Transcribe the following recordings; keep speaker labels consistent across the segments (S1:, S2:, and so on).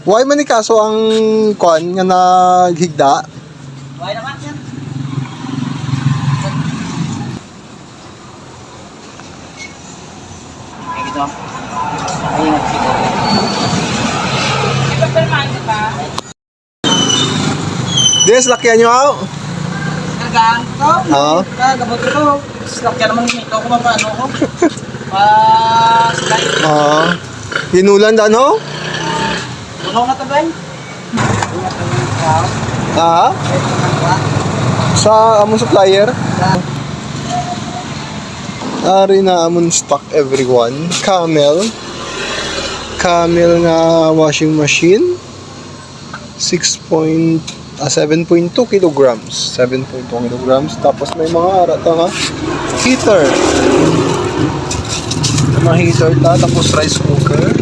S1: Why man ni kaso ang kwan nga naghigda?
S2: Why naman yan? Ay, ito. Ay, nagsigo. Ito pa naman, di ba?
S1: Des, lakyan nyo ako.
S2: Nagaan ko?
S1: Oo.
S2: Gabot ko. Slakyan naman ito ko mapano ko. Slide.
S1: Oo. Hinulan da, no?
S2: Tulong na ito, Ben?
S1: Ah? Sa among supplier? Ari na among stock everyone. Camel nga washing machine. 7.2 kilograms. 7.2 kilograms. Tapos may mga arata nga heater. Mga heater ta. Tapos rice cooker.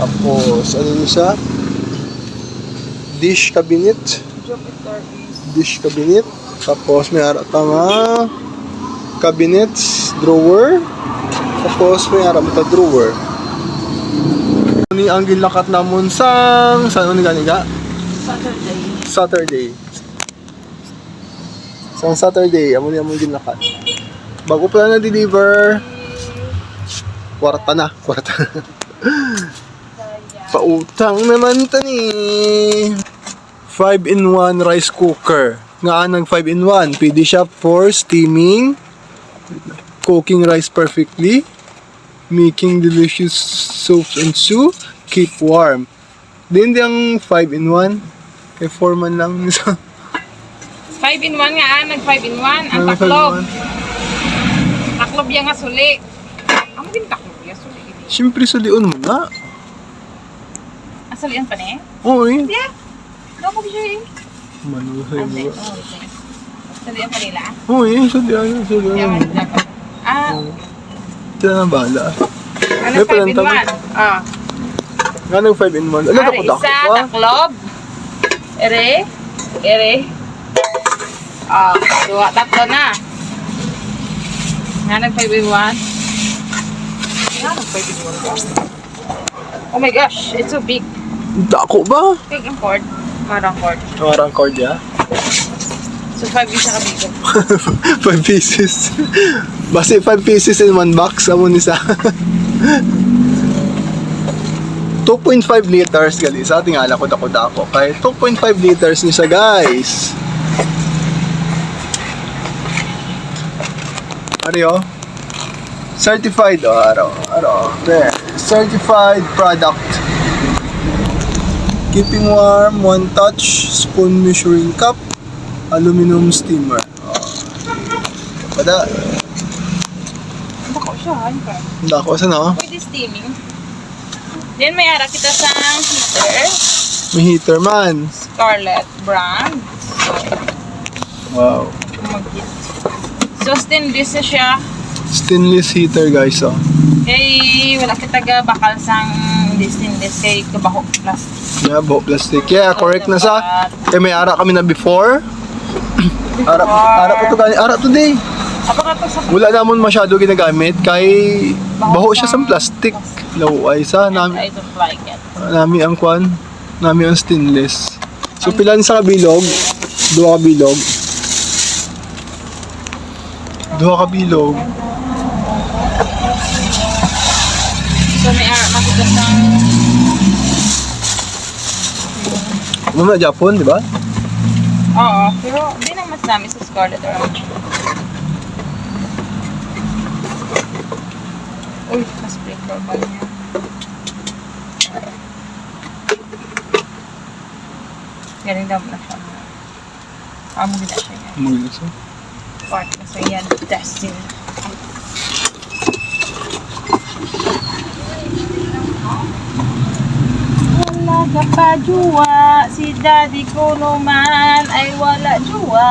S1: Tapos ano yun siya? Dish cabinet. Tapos may arata nga cabinets, drawer. Tapos may arata drawer. Ni ang gilakat namon saan ni ganiga? Saturday. Sang Saturday, amo ni among gilakat. Bago pa na deliver. Kwarta na. Pautang naman tani. 5-in-1 rice cooker. Nga nag 5-in-1. Pwede siya for steaming, cooking rice perfectly, making delicious soups and soup, keep warm. Din ang 5-in-1. Kay 4 man lang.
S3: 5-in-1 nga, nag 5-in-1. Ang taklob. Taklob yan nga suli. Ang din taklob yan suli.
S1: Siyempre suliun mo na.
S3: Asalian pa na eh?
S1: Oo eh.
S3: Yeah. Ano ko siya eh?
S1: Manuhay
S3: Asalian.
S1: mo.
S3: Asalian pa nila?
S1: Oo eh, sulian.
S3: Yan, dapat.
S1: Sila na bahala.
S3: Ano
S1: May palanta
S3: 5-in-1?
S1: Nga nag 5-in-1. Ano
S3: Ari,
S1: ako
S3: isa,
S1: pa?
S3: taklob. Ere. Tatlo na. Nga nag 5-in-1. Nga nag 5-in-1. Oh my gosh, it's so big.
S1: Dako ba?
S3: Big ang cord. Marang cord.
S1: Marang cord ya?
S3: So 5 isa ka bigo.
S1: 5 pieces. Basta 5 pieces in 1 box. Amon isa. 2.5 liters gali. Sa tingala ko dako. Kaya 2.5 liters ni siya guys. Ariyo. Certified araw. There. Certified product. Keeping warm, one touch, spoon measuring cup, aluminum steamer. Pada.
S3: Bako siya, ano ka?
S1: Dako sa no?
S3: Pwede steaming. Then may ara kita sa heater.
S1: May heater man.
S3: Scarlett brand.
S1: Wow.
S3: Mag-hit. So stainless na siya.
S1: Stainless heater guys oh.
S3: Kay wala kita ga bakal sang stainless kay kabaho plastic.
S1: Yeah, buhok plastic. Yeah, correct na sa. May ara kami na before. Ara pa to gani. Ara today.
S3: Apa ka to sa
S1: Wala namon masyado ginagamit kay baho siya sa plastic. Laway sa
S3: I don't like it.
S1: nami ang kwan, nami ang stainless. So pilan sa kabilog? Duha ka bilog.
S3: So may ara makita sang
S1: Muna Japon, di ba?
S3: oo, pero di nang mas dami sa Scarlett Orange. Uy, mas sprinkle pa niya. Galing daw na siya. Amo gina siya yan.
S1: Maganda siya.
S3: Part na sa yan. Testing. Wala ka pa juwa. Si daddy ko naman ay wala juwa.